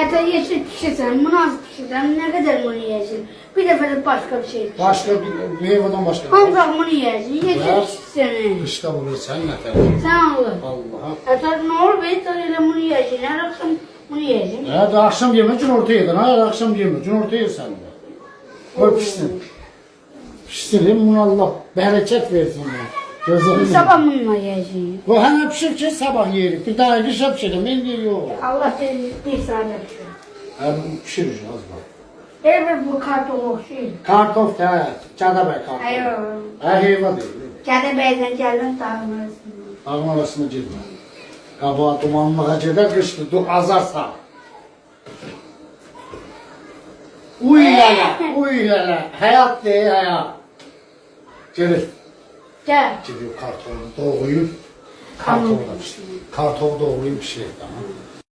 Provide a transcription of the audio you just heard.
Ete yeşil pişirsen, bunu az pişirsen ne kadar bunu yersin? Bir defa de başka bir şey. Başka bir meyveden başka. Ancak bunu yersin, yeşil Ya. pişirsene. Kışta vurur sen yeter. Sen olur. Allah'a. Ete ne olur be, öyle bunu yersin, her akşam bunu yersin. Ya da akşam yemek için ortaya yedin. Hayır akşam yemek için ortaya yedin. Koy pişsin. Piştireyim bunu Allah bereket versin. Gözlerim. Sabah bununla yersin. Bu hemen pişirken sabah yedik. Bir daha bir pişirelim. Ben diyor yok. Allah seni bir saniye pişir. Hem pişireceğiz bak. Evet bu kartol okşuyor. Kartof da, Cadabey kartof. Hayır. Ha heyva değil. Kede beyden geldin tanımırsın. Ağın arasına girme. Kabağa dumanlığa gider kıştı, azarsa. Uy lala, hayat değil hayat. Gelir. Gel. Gidiyor kartonu doğrayıp, kartofu da pişir. Kartofu doğrayıp pişir. Tamam.